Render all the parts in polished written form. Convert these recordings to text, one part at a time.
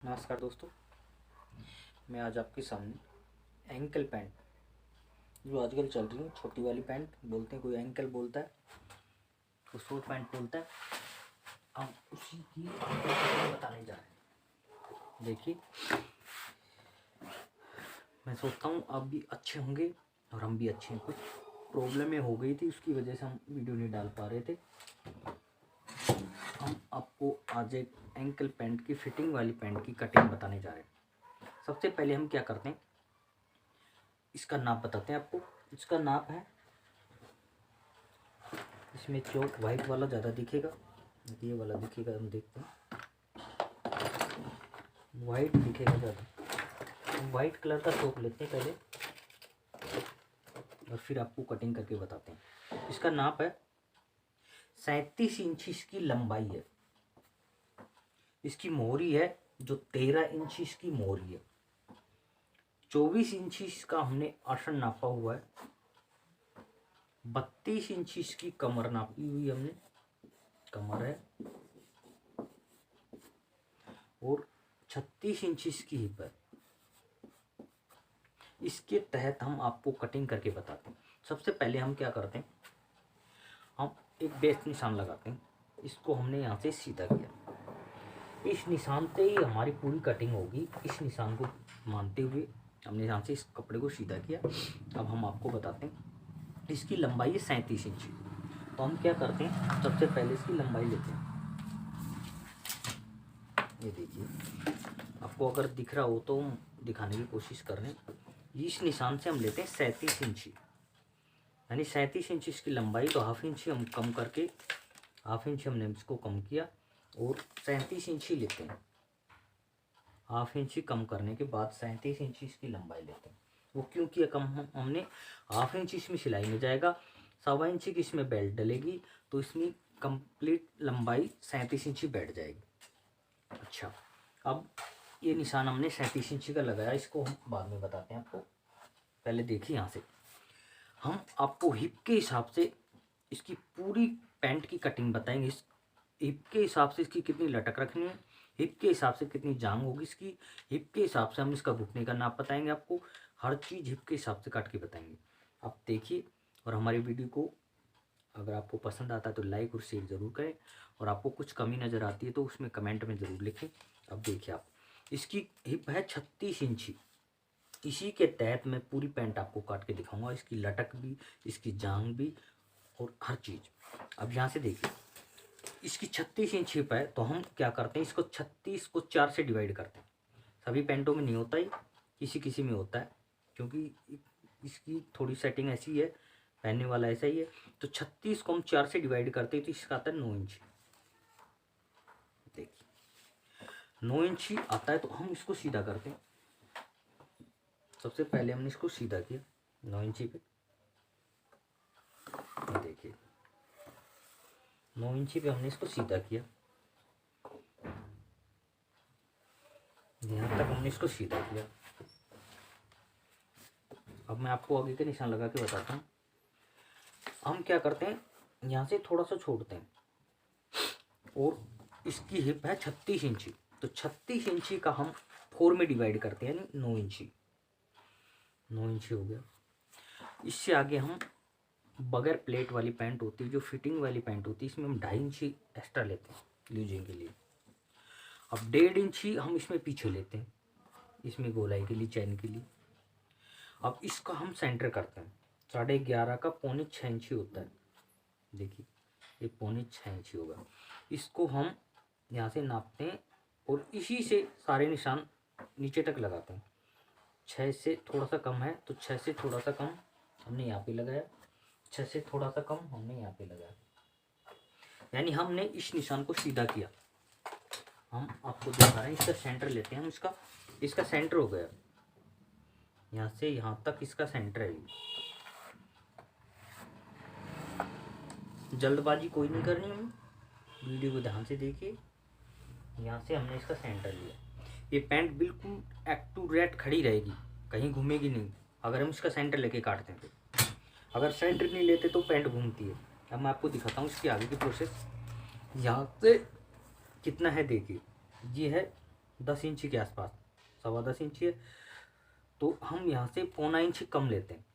नमस्कार दोस्तों, मैं आज आपके सामने एंकल पैंट जो आजकल चल रही है, छोटी वाली पैंट बोलते हैं, कोई एंकल बोलता है, कोई शॉर्ट पैंट बोलता है। हम उसी की बताने जा रहे हैं। देखिए, मैं सोचता हूँ आप भी अच्छे होंगे और हम भी अच्छे हैं। कुछ प्रॉब्लमें हो गई थी, उसकी वजह से हम वीडियो नहीं डाल पा रहे थे। हम आपको आज एक एंकल पैंट की फिटिंग वाली पैंट की कटिंग बताने जा रहे हैं। सबसे पहले हम क्या करते हैं, इसका नाप बताते हैं आपको। इसका नाप है, इसमें चौक वाइट वाला ज़्यादा दिखेगा, ये वाला दिखेगा, हम देखते हैं। वाइट दिखेगा ज़्यादा, वाइट कलर का चौक लेते हैं पहले और फिर आपको कटिंग करके बताते हैं। इसका नाप है 37 इंच इसकी लंबाई है। इसकी मोहरी है जो 13 इंच इसकी मोहरी है। 24 इंच इसका हमने आसन नापा हुआ है। 32 इंच इसकी कमर नापी हुई हमने, कमर है। और 36 इंच इसकी हिप है। इसके तहत हम आपको कटिंग करके बताते हैं। सबसे पहले हम क्या करते हैं, हम एक बेस निशान लगाते हैं। इसको हमने यहाँ से सीधा किया, इस निशान से ही हमारी पूरी कटिंग होगी। इस निशान को मानते हुए हमने यहाँ से इस कपड़े को सीधा किया। अब हम आपको बताते हैं, इसकी लंबाई है 37 इंच। तो हम क्या करते हैं, सबसे पहले इसकी लंबाई लेते हैं। ये देखिए, आपको अगर दिख रहा हो तो दिखाने की कोशिश कर रहे हैं। इस निशान से हम लेते हैं 37 इंच, यानी 37 इंच इसकी लंबाई। तो हाफ इंच हम कम करके, हाफ इंच हमने इसको कम किया और 37 इंच ही लेते हैं। हाफ इंच ही कम करने के बाद 37 इंच इसकी लंबाई लेते हैं। वो क्यों किया कम, हमने हाफ इंच इसमें सिलाई में जाएगा, 1.25 इंच की इसमें बेल्ट डलेगी, तो इसमें कंप्लीट लंबाई 37 इंच ही बैठ जाएगी। अच्छा, अब ये निशान हमने 37 इंच का लगाया, इसको हम बाद में बताते हैं आपको। पहले देखिए, यहाँ से हम आपको हिप के हिसाब से इसकी पूरी पैंट की कटिंग बताएंगे। इस हिप के हिसाब से इसकी कितनी लटक रखनी है, हिप के हिसाब से कितनी जांग होगी इसकी, हिप के हिसाब से हम इसका घुटने का नाप बताएंगे आपको। हर चीज़ हिप के हिसाब से काट के बताएंगे। आप देखिए, और हमारी वीडियो को अगर आपको पसंद आता है तो लाइक और शेयर ज़रूर करें, और आपको कुछ कमी नज़र आती है तो उसमें कमेंट में ज़रूर लिखें। अब देखिए, आप इसकी हिप है 36 इंची। इसी के तहत मैं पूरी पैंट आपको काट के दिखाऊंगा, इसकी लटक भी, इसकी जांग भी और हर चीज़। अब यहाँ से देखिए, इसकी 36 इंच हिप है, तो हम क्या करते हैं, इसको 36 को 4 से डिवाइड करते हैं। सभी पैंटों में नहीं होता ही, किसी किसी में होता है, क्योंकि इसकी थोड़ी सेटिंग ऐसी है, पहनने वाला ऐसा ही है। तो 36 को हम 4 से डिवाइड करते हैं, तो इसका आता है 9 इंच। देखिए, 9 इंच ही आता है, तो हम इसको सीधा करते हैं। सबसे पहले हमने इसको सीधा किया 9 इंची पे। देखिए, 9 इंची पे हमने इसको सीधा किया, यहाँ तक हमने इसको सीधा किया। अब मैं आपको आगे के निशान लगा के बताता हूँ। हम क्या करते हैं, यहाँ से थोड़ा सा छोड़ते हैं, और इसकी हिप है 36 इंची, तो 36 इंची का हम 4 में डिवाइड करते हैं, यानी 9 इंची। 9 इंची हो गया। इससे आगे हम बगैर प्लेट वाली पैंट होती है, जो फिटिंग वाली पैंट होती है, इसमें हम 2.5 इंची एक्स्ट्रा लेते हैं लूजिंग के लिए। अब 1.5 इंची हम इसमें पीछे लेते हैं, इसमें गोलाई के लिए, चैन के लिए। अब इसका हम सेंटर करते हैं, 11.5 का 6.25 इंची होता है। देखिए, ये 6.25 इंची होगा। इसको हम यहाँ से नापते हैं और इसी से सारे निशान नीचे तक लगाते हैं। 6 से थोड़ा सा कम है, तो 6 से थोड़ा सा कम हमने यहाँ पे लगाया, 6 से थोड़ा सा कम हमने यहाँ पे लगाया, यानी हमने इस निशान को सीधा किया। हम आपको दिखा रहे हैं, इसका सेंटर लेते हैं हम। इसका सेंटर हो गया, यहाँ से यहाँ तक इसका सेंटर है। जल्दबाजी कोई नहीं करनी है, वीडियो को ध्यान से देखिए। यहाँ से हमने इसका सेंटर लिया। ये पैंट बिल्कुल एक्यूरेट खड़ी रहेगी, कहीं घूमेगी नहीं अगर हम इसका सेंटर लेके काटते हैं तो। अगर सेंटर नहीं लेते तो पैंट घूमती है। अब मैं आपको दिखाता हूँ इसकी आगे की प्रोसेस। यहाँ से कितना है देखिए, ये है 10 इंची के आसपास, 10.25 इंची है, तो हम यहाँ से 0.25 इंची कम लेते हैं।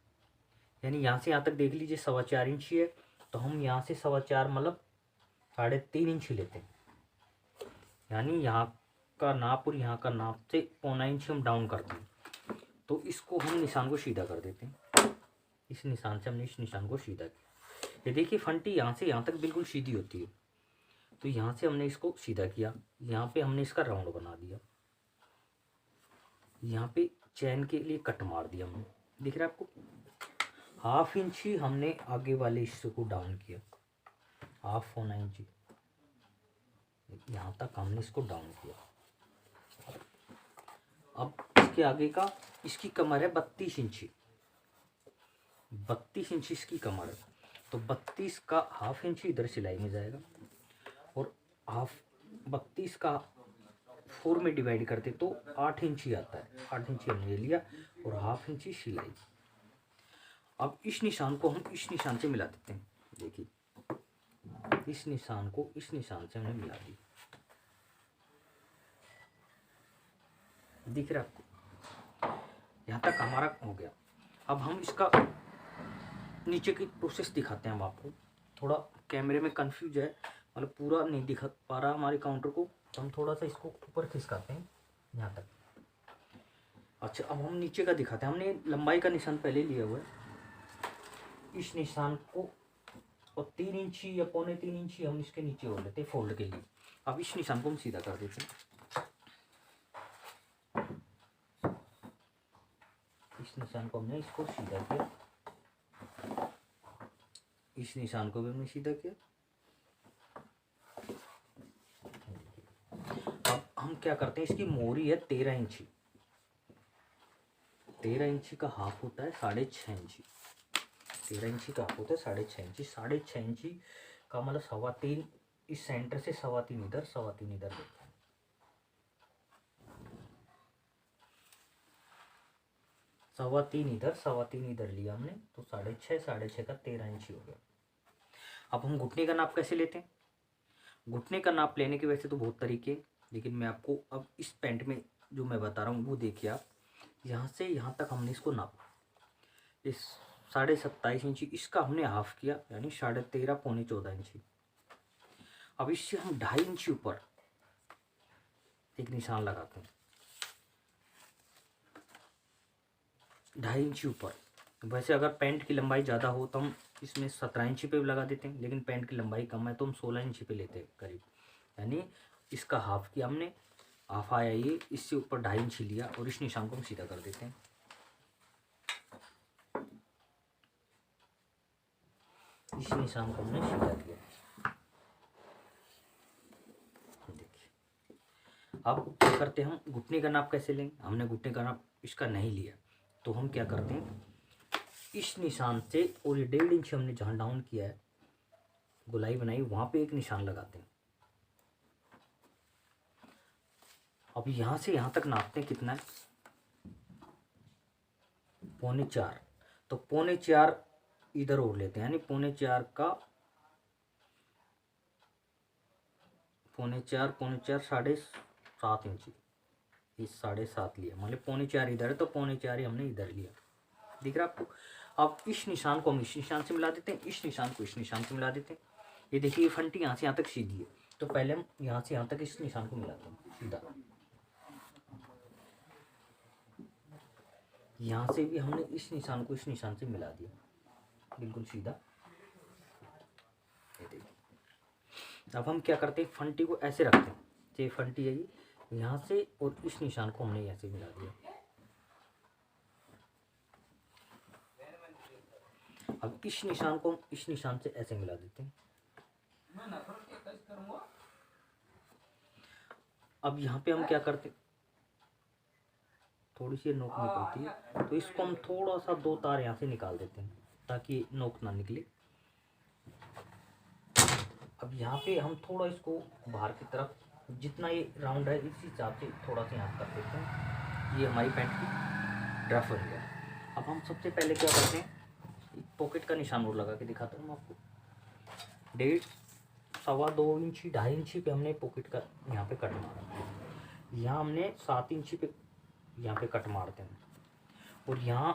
यानी यहाँ से यहाँ तक देख लीजिए 4.25 इंची है, तो हम यहाँ से 4.25 मतलब 3.5 इंची लेते हैं। यानी यहाँ का नाप और यहाँ का नाप से 0.25 इंची हम डाउन करते हैं। तो इसको हम निशान को सीधा कर देते हैं। इस निशान से हमने इस निशान को सीधा किया। ये देखिए फंटी यहाँ से यहाँ तक बिल्कुल सीधी होती है, तो यहाँ से हमने इसको सीधा किया। यहाँ पे हमने इसका राउंड बना दिया, यहाँ पे चैन के लिए कट मार दिया हमने, दिख रहा है आपको। 1/2 इंची हमने आगे वाले हिस्से को डाउन किया, 1/2 इंची यहाँ तक हमने इसको डाउन किया। अब इसके आगे का, इसकी कमर है 32 इंची, 32 इंची इसकी कमर है, तो 32 का 1/2 इंची इधर सिलाई में जाएगा और 32 का 4 में डिवाइड करते तो 8 इंची आता है। 8 इंची हमने ले लिया और 1/2 इंची सिलाई। अब इस निशान को हम इस निशान से मिला देते हैं। देखिए इस निशान को इस निशान से हमने मिला दी, दिख रहा है आपको। यहाँ तक हमारा हो गया। अब हम इसका नीचे की प्रोसेस दिखाते हैं हम आपको। थोड़ा कैमरे में कंफ्यूज है, मतलब पूरा नहीं दिखा पा रहा हमारे काउंटर को, तो हम थोड़ा सा इसको ऊपर खिसकाते हैं यहाँ तक। अच्छा अब हम नीचे का दिखाते हैं। हमने लंबाई का निशान पहले लिया हुआ है, इस निशान को और 3 इंची या 3.25 इंची हम इसके नीचे हो लेते हैं फोल्ड के लिए। अब इस निशान को हम सीधा कर देते हैं। इस निशान को हमने इसको सीधा किया, इस निशान को भी हमने सीधा किया। अब हम क्या करते हैं, इसकी मोहरी है 13 इंची, 13 इंची का हाफ होता है 6.5 इंची, 13 इंची का हाफ होता है 6.5 इंची। 6.5 इंची का मतलब 3.25, इस सेंटर से 3.25 इधर, 3.25 इधर देते हैं। 3.25 इधर, 3.25 इधर लिया हमने, तो 6.5, 6.5 का 13 इंची हो गया। अब हम घुटने का नाप कैसे लेते हैं? घुटने का नाप लेने के वैसे तो बहुत तरीके, लेकिन मैं आपको अब इस पैंट में जो मैं बता रहा हूँ वो देखिए आप। यहाँ से यहाँ तक हमने इसको नापा, इस 27.5 इंची, इसका हमने हाफ किया, यानी 13.5 पौने 14 इंची। अब इससे हम 2.5 इंची ऊपर एक निशान लगाते हैं, 2.5 इंची ऊपर। वैसे अगर पैंट की लंबाई ज़्यादा हो तो हम इसमें 17 इंची पे भी लगा देते हैं, लेकिन पैंट की लंबाई कम है तो हम 16 इंची पे लेते हैं करीब। यानी इसका हाफ किया हमने, हाफ आया ये, इससे ऊपर 2.5 इंची लिया और इस निशान को हम सीधा कर देते हैं। इस निशान को हमने सीधा किया। देखिए अब क्या करते हैं, हम घुटने का नाप कैसे लेंगे? हमने घुटने का नाप इसका नहीं लिया, तो हम क्या करते हैं, इस निशान से और ये 1.5 इंच हमने जहाँ डाउन किया है, गोलाई बनाई, वहाँ पे एक निशान लगाते हैं। अब यहाँ से यहाँ तक नापते हैं कितना है, 4.25, तो 4.25 इधर और लेते हैं, यानी 4.25 का 4.25 7.5 इंची, इस 7.5 लिया, मतलब 4.25 इधर है तो 4.25 ही हमने इधर लिया, दिख रहा है आपको। अब इस निशान को हम इस निशान से मिला देते हैं, इस निशान को इस निशान से मिला देते हैं। ये देखिए ये फंटी यहाँ से यहाँ तक सीधी है, तो पहले हम यहाँ से यहाँ तक इस निशान को मिलाते हैं सीधा। यहाँ से भी हमने इस निशान को इस निशान से मिला दिया, बिल्कुल सीधा। ये देखिए अब हम क्या करते हैं, फंटी को ऐसे रखते हैं, ये फंटी है ये, यहाँ से और इस निशान को हमने ऐसे मिला दिया। अब इस निशान को हम इस निशान से ऐसे मिला देते हैं। अब यहाँ पे हम क्या करते हैं, थोड़ी सी नोक निकलती है, तो इसको हम थोड़ा सा 2 तार यहाँ से निकाल देते हैं ताकि नोक ना निकले। अब यहाँ पे हम थोड़ा इसको बाहर की तरफ, जितना ये राउंड है इस हिसाब से थोड़ा सा यहाँ कर देते हैं। ये हमारी पैंट की ड्रफ हो गया। अब हम सबसे पहले क्या करते हैं, पॉकेट का निशान और लगा के दिखाता हूँ आपको। 1.5 2 इंची 2.5 इंची पे हमने पॉकेट का यहाँ पे कट मारा, यहाँ हमने 7 इंची पे यहाँ पे कट मारते हैं और यहाँ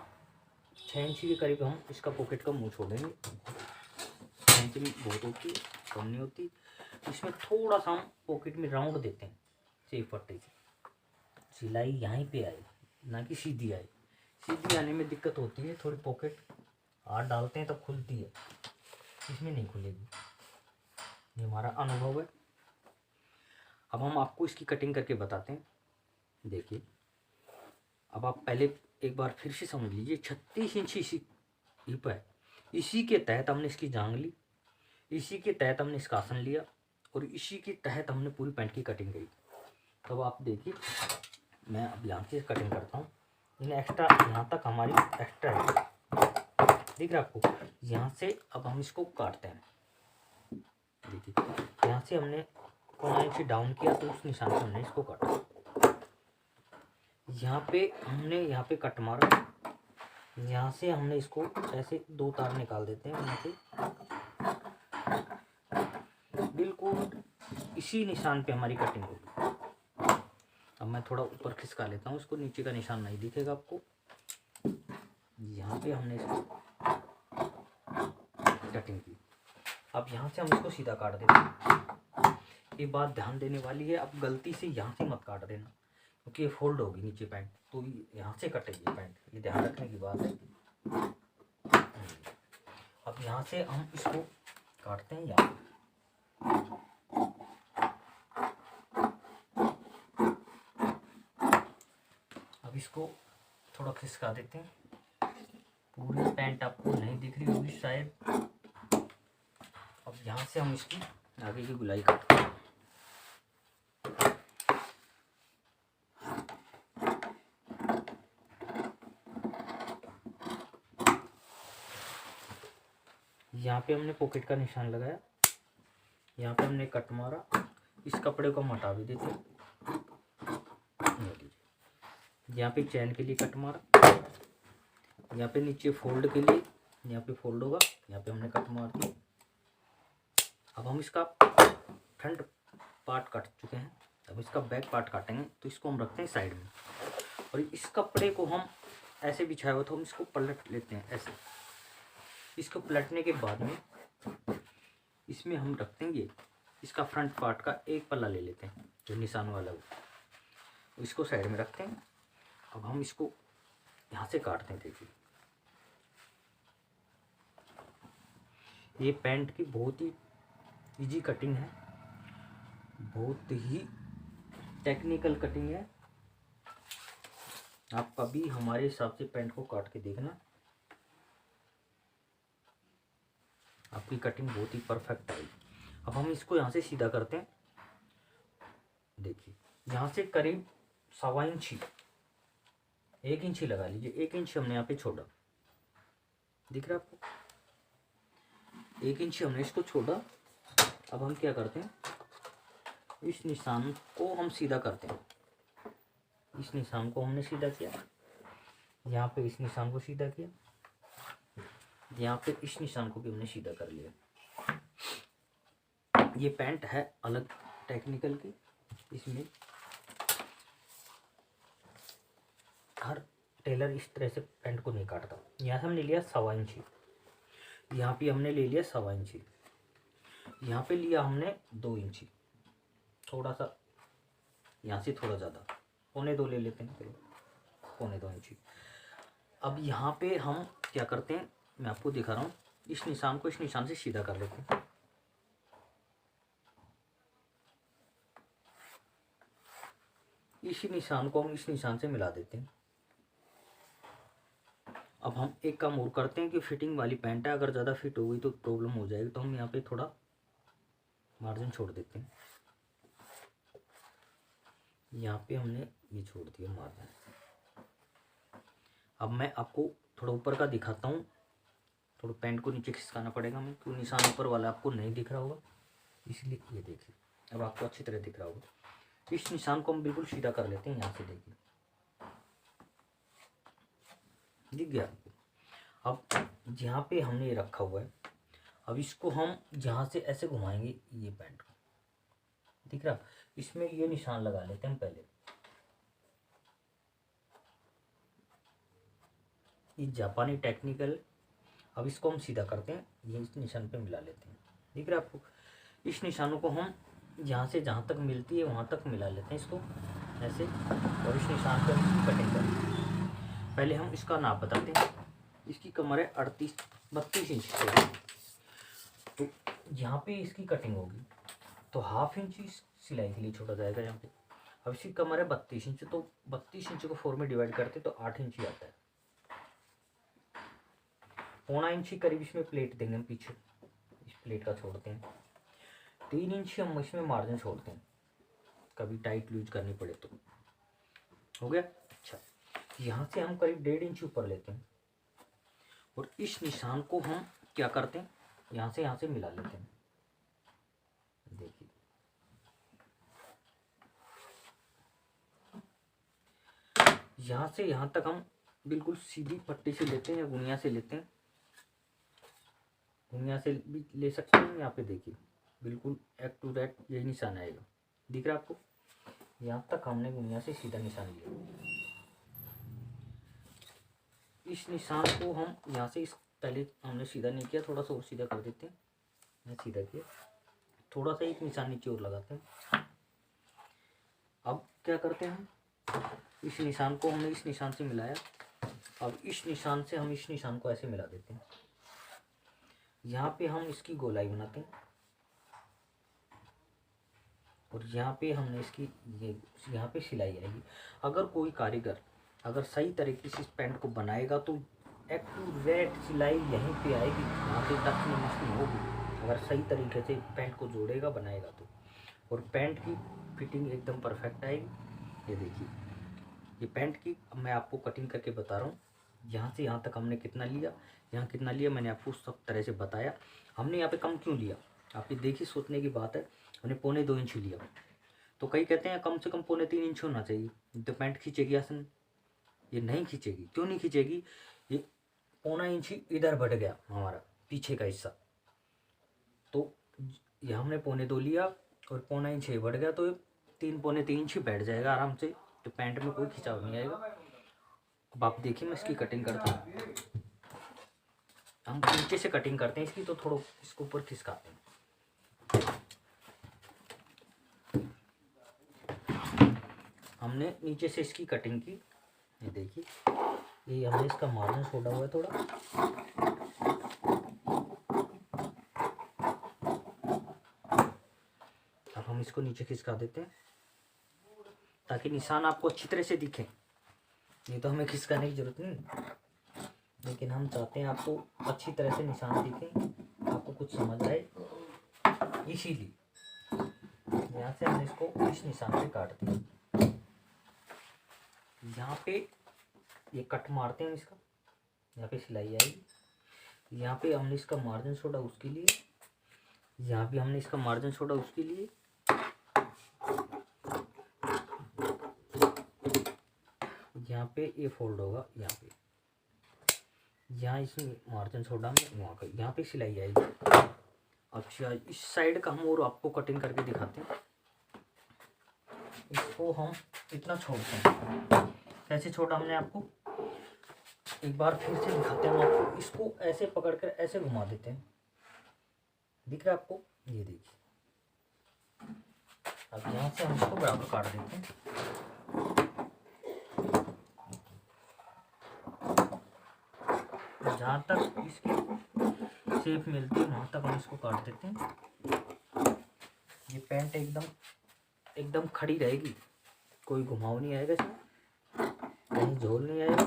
6 इंची के करीब हम इसका पॉकेट का मुंह छोड़ेंगे। 6 इंची में बहुत होती है, कम नहीं होती। इसमें थोड़ा सा हम पॉकेट में राउंड देते हैं सेफ पट्टी से, सिलाई यहाँ पे आए ना कि सीधी आए। सीधी आने में दिक्कत होती है, थोड़ी पॉकेट हाथ डालते हैं तब खुलती है, इसमें नहीं खुलेगी। ये हमारा अनुभव है। अब हम आपको इसकी कटिंग करके बताते हैं। देखिए, अब आप पहले एक बार फिर से समझ लीजिए। 36 इंची इसी हिप है, इसी के तहत हमने इसकी जांग ली, इसी के तहत हमने इसका आसन लिया और इसी के तहत हमने पूरी पैंट की कटिंग करी। तो आप देखिए, मैं अब यहाँ से कटिंग करता हूँ। इन एक्स्ट्रा यहाँ तक हमारी एक्स्ट्रा है, दिख रहा है आपको। यहाँ से अब हम इसको काटते हैं। देखिए, यहाँ से हमने 1 इंच डाउन किया तो उस निशान से हमने इसको काटा। यहाँ पे कट मारा, यहाँ से हमने इसको ऐसे 2 तार निकाल देते हैं यहाँ से, बिल्कुल इसी निशान पे हमारी कटिंग होगी। अब मैं थोड़ा ऊपर खिसका लेता हूँ इसको, नीचे का निशान नहीं दिखेगा आपको। यहाँ पे हमने इसको कटिंग की। अब यहाँ से हम इसको सीधा काट देते हैं। ये बात ध्यान देने वाली है, अब गलती से यहाँ से मत काट देना क्योंकि ये फोल्ड होगी नीचे पैंट, तो यहाँ से कटेगी पैंट, ये ध्यान रखने की बात है। अब यहाँ से हम इसको काटते हैं यहाँ। अब इसको थोड़ा खिसका देते हैं। पूरी पैंट आपको नहीं दिख रही होगी शायद। अब यहाँ से हम इसकी आगे की गुलाई काटते हैं। यहाँ पे हमने पॉकेट का निशान लगाया, यहाँ पे हमने कट मारा। इस कपड़े को हम हटा भी देते हैं। यहाँ पे चैन के लिए कट मारा, यहाँ पे नीचे फोल्ड के लिए, यहाँ पे फोल्ड होगा, यहाँ पे हमने कट मार दिया। अब हम इसका फ्रंट पार्ट काट चुके हैं, अब इसका बैक पार्ट काटेंगे। तो इसको हम रखते हैं साइड में और इस कपड़े को हम ऐसे बिछाया हुआ था, हम इसको पलट लेते हैं ऐसे। इसको पलटने के बाद में इसमें हम रखते हैं ये इसका फ्रंट पार्ट का एक पल्ला ले लेते हैं जो निशान वाला हो, इसको साइड में रखते हैं। अब हम इसको यहाँ से काटते हैं। देखिए, ये पैंट की बहुत ही इजी कटिंग है, बहुत ही टेक्निकल कटिंग है। आप कभी हमारे हिसाब से पैंट को काट के देखना, आपकी कटिंग बहुत ही परफेक्ट आएगी। अब हम इसको यहाँ से सीधा करते हैं। देखिए, यहाँ से करीब 1.25 इंची, 1 इंची लगा लीजिए, 1 इंच हमने यहाँ पे छोड़ा, दिख रहा है आपको। 1 इंच हमने इसको छोड़ा। अब हम क्या करते हैं, इस निशान को हम सीधा करते हैं। इस निशान को हमने सीधा किया, यहाँ पे इस निशान को सीधा किया, यहाँ पे इस निशान को भी हमने सीधा कर लिया। ये पैंट है अलग टेक्निकल की, इसमें हर टेलर इस तरह से पैंट को नहीं काटता। यहाँ से हमने लिया 1.25 इंची, यहाँ पे हमने ले लिया 1.25 इंची, यहाँ पे लिया हमने 2 इंची, थोड़ा सा यहाँ से थोड़ा ज़्यादा, 1.25 ले लेते हैं, चलो 1.25 इंची। अब यहाँ पे हम क्या करते हैं, मैं आपको दिखा रहा हूँ। इस निशान को इस निशान से सीधा कर लेते हैं। इसी निशान को हम इस निशान से मिला देते हैं। अब हम एक काम और करते हैं कि फिटिंग वाली पैंट है, अगर ज़्यादा फिट हो गई तो प्रॉब्लम हो जाएगी, तो हम यहाँ पे थोड़ा मार्जिन छोड़ देते हैं। यहाँ पे हमने ये छोड़ दिया मार्जिन। अब मैं आपको थोड़ा ऊपर का दिखाता हूँ। थोड़ा पैंट को नीचे खिसकाना पड़ेगा हमें, तो निशान ऊपर वाला आपको नहीं दिख रहा होगा, इसलिए ये देखिए अब आपको अच्छी तरह दिख रहा होगा। इस निशान को हम बिल्कुल सीधा कर लेते हैं। यहाँ से देखिए, दिख गया आपको। अब यहाँ पे हमने ये रखा हुआ है, अब इसको हम यहाँ से ऐसे घुमाएंगे, ये पैंट को दिख रहा, इसमें ये निशान लगा लेते हैं पहले। ये जापानी टेक्निकल। अब इसको हम सीधा करते हैं, ये इस निशान पे मिला लेते हैं। दिख रहा है आपको? इस निशानों को हम यहाँ से जहाँ तक मिलती है वहाँ तक मिला लेते हैं इसको ऐसे, और इस निशान पे हम कटिंग करेंगे। पहले हम इसका नाप बताते हैं। इसकी कमर है 32 इंच की, तो यहाँ पे इसकी कटिंग होगी तो ½ इंच सिलाई के लिए छोड़ा जाएगा यहाँ पे। अब इसकी कमर है 32 इंच, तो 32 इंच को 4 में डिवाइड करते तो 8 इंच ही आता है। पौना इंच के करीब इसमें प्लेट देंगे हम पीछे, इस प्लेट का छोड़ते हैं। 3 इंच हम इसमें मार्जिन छोड़ते हैं, कभी टाइट लूज करनी पड़े तो। हो गया? अच्छा, यहाँ से हम करीब 1.5 इंच ऊपर लेते हैं और इस निशान को हम क्या करते हैं, यहाँ से मिला लेते हैं। देखिए, यहाँ से यहाँ तक हम बिल्कुल सीधी पट्टी से लेते हैं या गुनिया से लेते हैं। गुनिया से भी ले सकते हैं। यहाँ पे देखिए बिल्कुल एक्यूरेट यही निशान आएगा। दिख रहा है आपको? यहाँ तक हमने गुनिया से सीधा निशान लिया। इस निशान को हम यहाँ से इस पहले हमने सीधा नहीं किया, थोड़ा सा और सीधा कर देते हैं। मैं सीधा किया, थोड़ा सा एक निशान नीचे और लगाते हैं। अब क्या करते हैं, इस निशान को हमने इस निशान से मिलाया। अब इस निशान से हम इस निशान को ऐसे मिला देते हैं। यहाँ पे हम इसकी गोलाई बनाते हैं और यहाँ पे हमने इसकी ये यहाँ पे सिलाई आएगी। अगर कोई कारीगर अगर सही तरीके से इस पैंट को बनाएगा तो एक्यूरेट सिलाई यहीं पे आएगी, यहाँ पे टच नहीं होगी। अगर सही तरीके से पैंट को जोड़ेगा बनाएगा तो, और पैंट की फिटिंग एकदम परफेक्ट आएगी। ये देखिए, ये पैंट की मैं आपको कटिंग करके बता रहा हूँ। यहाँ से यहाँ तक हमने कितना लिया, यहाँ कितना लिया, मैंने आपको सब तरह से बताया। हमने यहाँ पे कम क्यों लिया, आप ये देखिए, सोचने की बात है। हमने 1.25 इंच लिया, तो कई कहते हैं कम से कम 3.25 इंच होना चाहिए, तो पैंट खींचेगी आसन। ये नहीं खींचेगी। क्यों नहीं खींचेगी? ये 1.25 इंच ही इधर बढ़ गया हमारा पीछे का हिस्सा, तो यहाँ हमने 1.25 लिया और 1.25 इंच ही बढ़ गया, तो 3-3.25 इंच ही बैठ जाएगा आराम से, तो पैंट में कोई खिंचाव नहीं आएगा। अब आप देखिए, मैं इसकी कटिंग करता हूँ। हम नीचे से कटिंग करते हैं इसकी, तो थोड़ा इसको ऊपर खिसकाते हैं। हमने नीचे से इसकी कटिंग की, ये देखिए, ये हमने इसका मार्जिन छोड़ा हुआ है थोड़ा। अब हम इसको नीचे खिसका देते हैं ताकि निशान आपको अच्छी तरह से दिखे। नहीं तो हमें खिसकाने की जरूरत नहीं, लेकिन हम चाहते हैं आपको अच्छी तरह से निशान दिखें, आपको कुछ समझ आए, इसीलिए यहाँ से हमने इसको इस निशान पे काट दिया। यहाँ पे ये कट मारते हैं इसका, यहाँ पे सिलाई आएगी। यहाँ पे हमने इसका मार्जिन छोड़ा उसके लिए, यहाँ भी हमने इसका मार्जिन छोड़ा उसके लिए। यहाँ पे ये फोल्ड होगा, यहाँ पे, यहाँ इसमें मार्जिन छोड़ा हमने वहाँ का, यहाँ पे सिलाई आएगी। अच्छा, इस साइड का हम और आपको कटिंग करके दिखाते हैं। इसको हम इतना छोड़ते हैं, कैसे छोड़ा हमने आपको एक बार फिर से दिखाते हैं आपको। इसको ऐसे पकड़कर ऐसे घुमा देते हैं, दिख रहा है आपको? ये देखिए। अब यहाँ से हम इसको बराबर काट देते हैं। जहाँ तक इसकी शेप मिलती है वहाँ तक हम इसको काट देते हैं। ये पैंट एकदम खड़ी रहेगी, कोई घुमाव नहीं आएगा इसमें, कहीं झोल नहीं आएगा,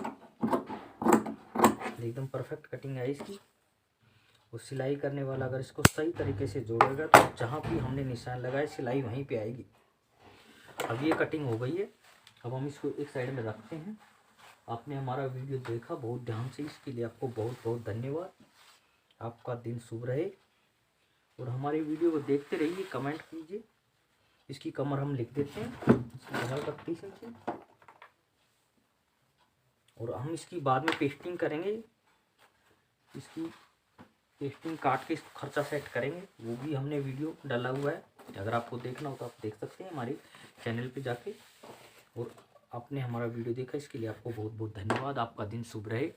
एकदम परफेक्ट कटिंग है इसकी। और सिलाई करने वाला अगर इसको सही तरीके से जोड़ेगा तो जहाँ भी हमने निशान लगाए सिलाई वहीं पे आएगी। अब ये कटिंग हो गई है। अब हम इसको एक साइड में रखते हैं। आपने हमारा वीडियो देखा बहुत ध्यान से, इसके लिए आपको बहुत बहुत धन्यवाद। आपका दिन शुभ रहे और हमारे वीडियो को देखते रहिए, कमेंट कीजिए। इसकी कमर हम लिख देते हैं, इसकी कमर 32 इंच, और हम इसकी बाद में पेस्टिंग करेंगे। इसकी पेस्टिंग काट के इसको खर्चा सेट करेंगे, वो भी हमने वीडियो डाला हुआ है। अगर आपको देखना हो तो आप देख सकते हैं हमारे चैनल पे जाके। और आपने हमारा वीडियो देखा, इसके लिए आपको बहुत बहुत धन्यवाद। आपका दिन शुभ रहे।